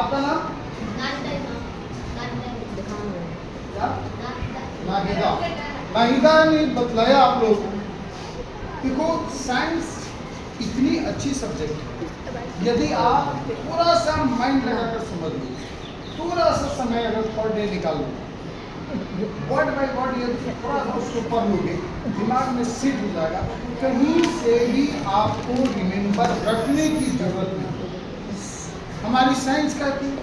आपका नाम क्या? नाहिदा। नाहिदा ने बतलाया आप लोग को। देखो साइंस इतनी अच्छी सब्जेक्ट है, यदि आप थोड़ा सा माइंड लगाकर समझ लो, थोड़ा सा समय अगर पर डे निकाल लो, वर्ड बाय वर्ड यदि थोड़ा सा उसको पढ़ लोगे, दिमाग में सेट हो जाएगा, कहीं से भी आपको रिमेम्बर रखने की जरूरत नहीं। हमारी साइंस कहती है।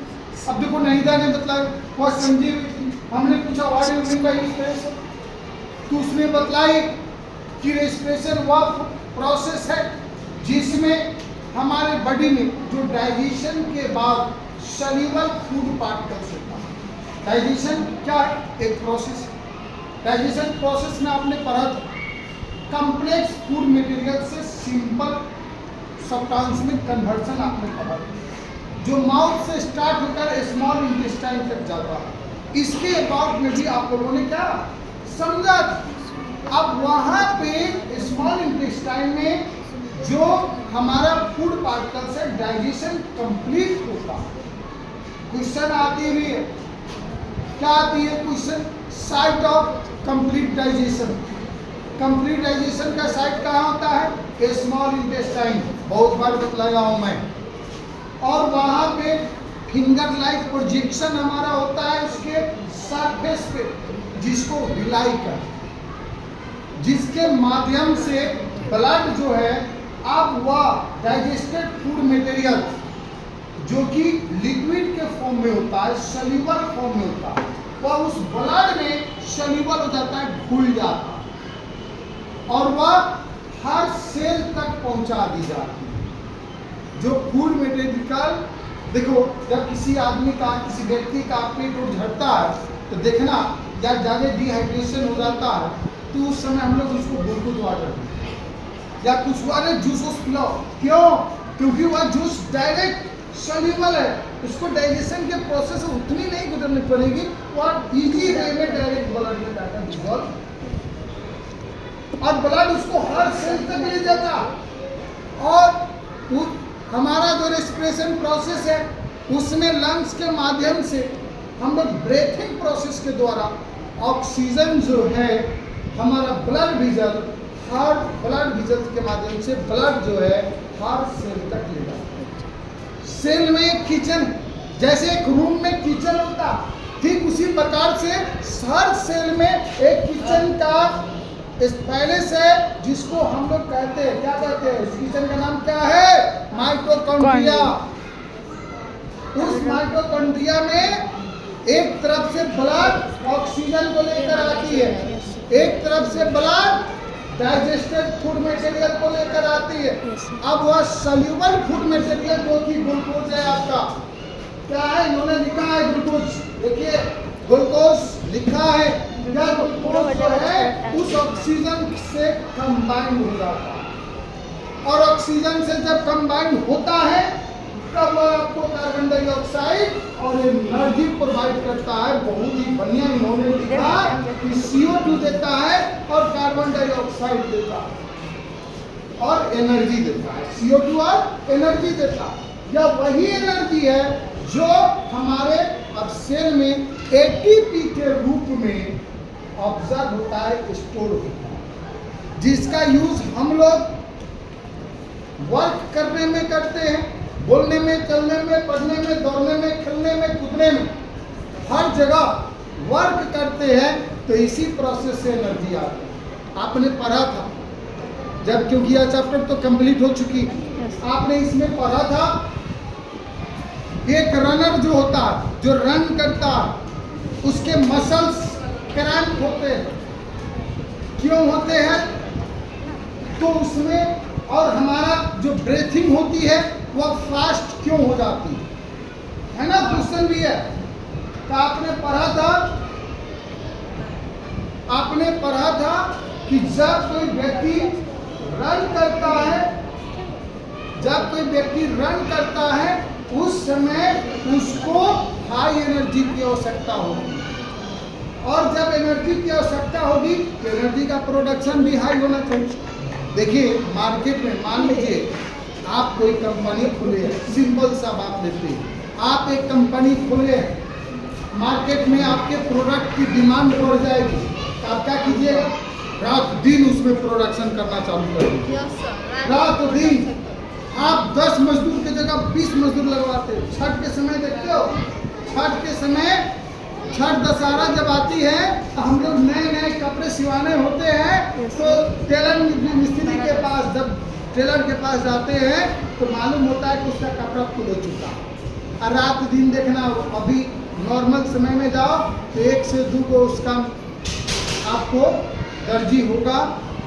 अब देखो नाहिदा ने बतलाया, वह समझी हुई थी, हमने पूछा what do you mean by respiration, तो उसने बतलाई कि रेस्पिरेशन वह प्रोसेस है जिसमें हमारे बॉडी में जो डाइजेशन के बाद सेल्युलर फूड पार्टिकल्स होता है। डाइजेशन क्या है? एक प्रोसेस है। डाइजेशन प्रोसेस में आपने पढ़ा था कॉम्प्लेक्स फूड मटेरियल से सिंपल सब्सटेंस में कन्वर्जन आपने पढ़ा, जो माउथ से स्टार्ट होकर स्मॉल इंटेस्टाइन तक जाता है। इसके बाद में भी आप लोगों ने क्या समझा? अब वहां पे स्मॉल इंटेस्टाइन में जो हमारा फूड पार्टिकल से डाइजेशन कंप्लीट होता है। क्वेश्चन आती भी है, क्या आती है question? Site of complete digestion. Complete digestion का साइट कहाँ होता है? Small intestine. बहुत बार बतलाया हूं मैं। और वहां पे फिंगर लाइक प्रोजेक्शन हमारा होता है उसके सरफेस पे, जिसको विलाई का, जिसके माध्यम से ब्लड जो है अब वह डाइजेस्टेड फूड मटेरियल जो कि लिक्विड के फॉर्म में होता है, सेल्युलर फॉर्म में होता है, वह उस ब्लड में सेल्युलर हो जाता है, घुल जाता है और वह हर सेल तक पहुंचा दी जाती है। जो फूड मटेरियल, देखो जब किसी आदमी का, किसी व्यक्ति का पेट उठ झड़ता है तो देखना, या ज़्यादा डिहाइड्रेशन हो जाता है तो उस समय हम लोग उसको ग्लूकोज वाटर देते हैं या कुछ वाले जूस पिलाओ। क्यों? क्योंकि वह जूस डायरेक्ट सॉल्युबल है, उसको डाइजेशन के प्रोसेस उतनी नहीं गुजरनी पड़ेगी, वह इजी वे में डायरेक्ट ब्लड में जाकर डिसॉल्व और ब्लड उसको हर सेल तक ले जाता। और हमारा जो रेस्पिरेशन प्रोसेस है उसमें लंग्स के माध्यम से हम लोग ब्रीथिंग प्रोसेस के द्वारा ऑक्सीजन जो है हमारा ब्लड विजल, हर ब्लड विजल के माध्यम से ब्लड जो है हर सेल तक ले जाता है। सेल में किचन, जैसे एक रूम में किचन होता, ठीक उसी प्रकार से हर सेल में एक किचन का पैलेस है, जिसको हम लोग कहते हैं, क्या कहते हैं? उस किचन का नाम क्या है? माइटोकॉन्ड्रिया। उस माइटोकॉन्ड्रिया में एक तरफ से ब्लड ऑक्सीजन को लेकर आती है, एक तरफ से ब्लड डाइजेस्टेड फूड मटेरियल को लेकर आती है। अब वह सॉल्युबल फूड मटेरियल जो कि ग्लूकोज है आपका, क्या है? इन्होंने लिखा है ग्लूकोज, देखिए ग्लूकोज लिखा है, क्या ग्लूकोज जो है उस ऑक्सीजन से कंबाइन हो जाता है और ऑक्सीजन से जब कंबाइन होता है तब आपको कार्बन डाइऑक्साइड और एनर्जी प्रोवाइड करता है। बहुत ही बढ़िया इन्होंने लिखा कि CO2 देता है और कार्बन डाइऑक्साइड देता है और एनर्जी देता है। CO2 और एनर्जी देता है। यह वही एनर्जी है जो हमारे अब सेल में ATP के रूप में ऑब्जर्व होता है, स्टोर होता है, जिसका यूज हम लोग वर्क करने में करते हैं, बोलने में, चलने में, पढ़ने में, दौड़ने में, खेलने में, कूदने में, हर जगह वर्क करते हैं। तो इसी प्रोसेस से एनर्जी आती है। आपने पढ़ा था जब, क्योंकि यह चैप्टर तो कंप्लीट हो चुकी, आपने इसमें पढ़ा था एक रनर जो होता है, जो रन करता है, उसके मसल्स क्रैम्प होते हैं। क्यों होते हैं? तो उसमें, और हमारा जो ब्रीथिंग होती है वह फास्ट क्यों हो जाती है ना? क्वेश्चन भी है। तो आपने पढ़ा था कि जब कोई व्यक्ति रन करता है उस समय उसको हाई एनर्जी की आवश्यकता होगी, और जब एनर्जी की आवश्यकता होगी तो एनर्जी का प्रोडक्शन भी हाई होना चाहिए। देखिए मार्केट में मान लीजिए आप कोई कंपनी खुले, सिंपल सा बात लेते हैं, आप एक कंपनी खोले, मार्केट में आपके प्रोडक्ट की डिमांड बढ़ जाएगी, तो आप क्या कीजिएगा? रात दिन उसमें प्रोडक्शन करना चालू कर दीजिए। रात दिन आप 10 मजदूर की जगह 20 मजदूर लगवाते हो। छठ के समय देखते हो, छठ के समय, छठ दशहरा जब आती है तो हम लोग नए नए कपड़े सिवाने होते हैं, तो टेलर मिस्त्री के पास, जब टेलर के पास जाते हैं तो मालूम होता है कि उसका कपड़ा खुल हो चुका है। और रात दिन देखना, अभी नॉर्मल समय में जाओ तो 1 से 2 को उसका आपको दर्जी होगा,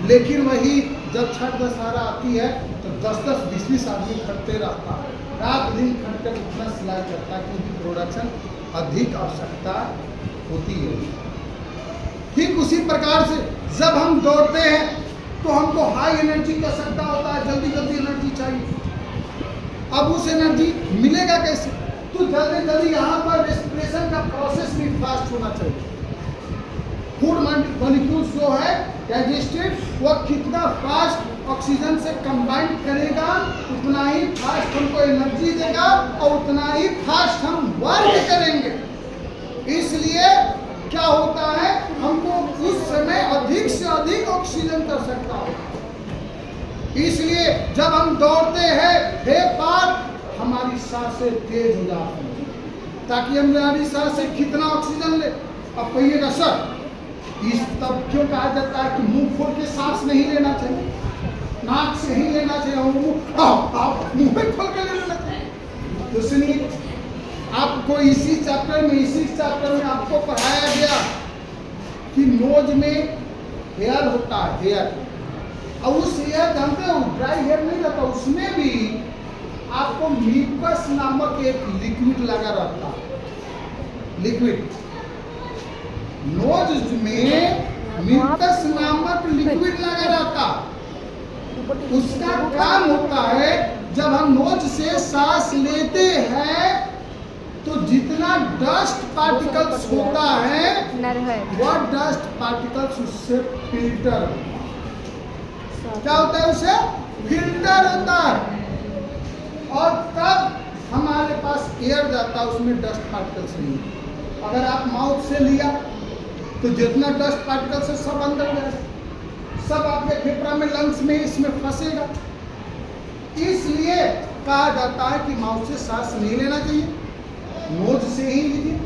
लेकिन वही जब छठ दशहरा आती है तो 10-10, 20-20 आदमी खटते रहता है, रात दिन खटकर इतना सिलाई करता है, क्योंकि प्रोडक्शन अधिक आवश्यकता होती है। ठीक उसी प्रकार से जब हम दौड़ते हैं तो हमको हाई एनर्जी की आवश्यकता होता है, जल्दी जल्दी एनर्जी चाहिए। अब उस एनर्जी मिलेगा कैसे? तो जल्दी जल्दी यहाँ पर रेस्पिरेशन का प्रोसेस भी फास्ट होना चाहिए। फूड मॉलिक्यूल्स जो है डाइजेस्टेड, वो कितना फास्ट ऑक्सीजन से कंबाइन करेगा, उतना ही फास्ट हमको एनर्जी देगा और उतना ही फास्ट हम वर्क करेंगे। इसलिए क्या होता है, हमको उस समय अधिक से अधिक ऑक्सीजन की आवश्यकता होता है। इसलिए जब हम दौड़ते हैं, फेफड़े हमारी सांसें तेज हो जाती हैं, ताकि हमारी सांसें कितना ऑक्सीजन ले। अब कहिएगा सर, इस तब क्यों कहा जाता है कि मुंह खोल के सांस नहीं लेना चाहिए, नाक से ही लेना चाहिए, मुंह पे खोल के ले लेना चाहिए? तो सुनिए, आपको इसी चैप्टर में आपको पढ़ाया गया कि नोज में हेयर होता है, हेयर, और उस हेयर जानते हो ड्राई हेयर नहीं रहता, उसमें भी आपको म्यूकस नामक एक लिक्विड लगा रहता है। लिक्विड नोज में म्यूकस नामक लिक्विड लगा रहता, उसका काम होता है जब हम नोज से सांस लेते हैं तो जितना डस्ट पार्टिकल्स होता है वह डस्ट पार्टिकल्स उससे फिल्टर, क्या होता है, उससे फिल्टर होता है, और तब हमारे पास एयर जाता है, उसमें डस्ट पार्टिकल्स नहीं। अगर आप माउथ से लिया तो जितना डस्ट पार्टिकल्स है सब अंदर जाएगा, सब आपके फेफड़ा में, लंग्स में, इसमें फंसेगा। इसलिए कहा जाता है कि माउथ से सांस नहीं लेना चाहिए, नोज से ही लीजिए।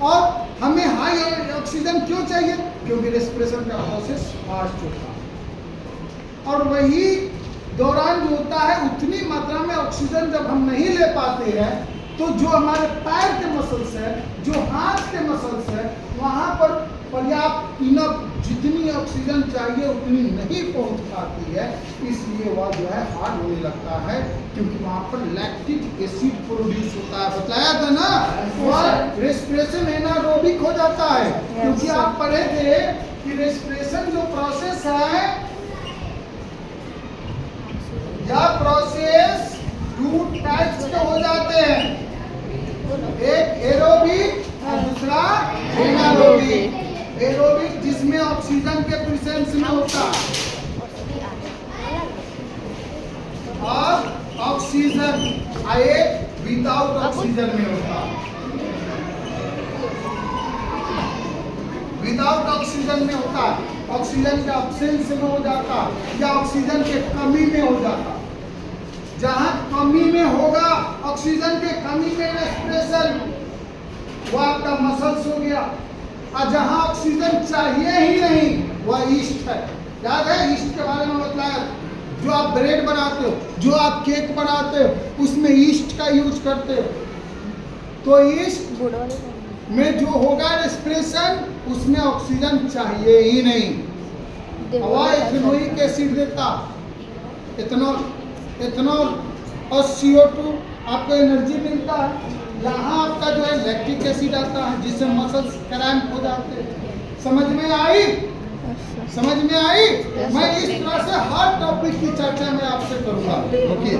और हमें हाई ऑक्सीजन क्यों चाहिए? क्योंकि रेस्पिरेशन का प्रोसेस फास्ट होता है, और वही दौरान जो होता है उतनी मात्रा में ऑक्सीजन जब हम नहीं ले पाते हैं तो जो हमारे पैर के मसल्स है, जो हाथ के मसल्स है, वहाँ पर पर्याप्त इनफ जितनी ऑक्सीजन चाहिए उतनी नहीं पहुँच पाती है, इसलिए वह जो है हार्ड होने लगता है, क्योंकि वहाँ पर लैक्टिक एसिड प्रोड्यूस होता है। बताया था ना, वह रेस्पिरेशन एनारोबिक हो जाता है, क्योंकि आप पढ़े थे कि रेस्पिरेशन जो प्रोसेस है, यह प्रोसेस 2 टाइप्स के हो जाते हैं, एक एरोबिक और दूसरा एनारोबिक। एरोबिक जिसमें ऑक्सीजन के प्रेजेंस में होता है, और ऑक्सीजन एक विदाउट ऑक्सीजन में होता है, विदाउट ऑक्सीजन में होता है, ऑक्सीजन के एब्सेंस में हो जाता है या ऑक्सीजन के कमी में हो जाता है। जहाँ कमी में होगा, ऑक्सीजन के कमी में रेस्पिरेशन, वो आपका मसल्स हो गया, और जहाँ ऑक्सीजन चाहिए ही नहीं वह ईस्ट है। याद है ईस्ट के बारे में बताया, जो आप ब्रेड बनाते हो, जो आप केक बनाते हो, उसमें ईस्ट का यूज करते हो, तो ईस्ट में जो होगा रेस्पिरेशन, उसमें ऑक्सीजन चाहिए ही नहीं, हवा इथेनोइक एसिड देता, इथेनॉल और CO2 आपको एनर्जी मिलता है। यहाँ आपका जो है लैक्टिक एसिड आता है, जिससे मसल्स क्रैम्प हो जाते हैं। समझ में आई? समझ में आई? मैं इस तरह से हर टॉपिक की चर्चा में आपसे करूँगा। ओके।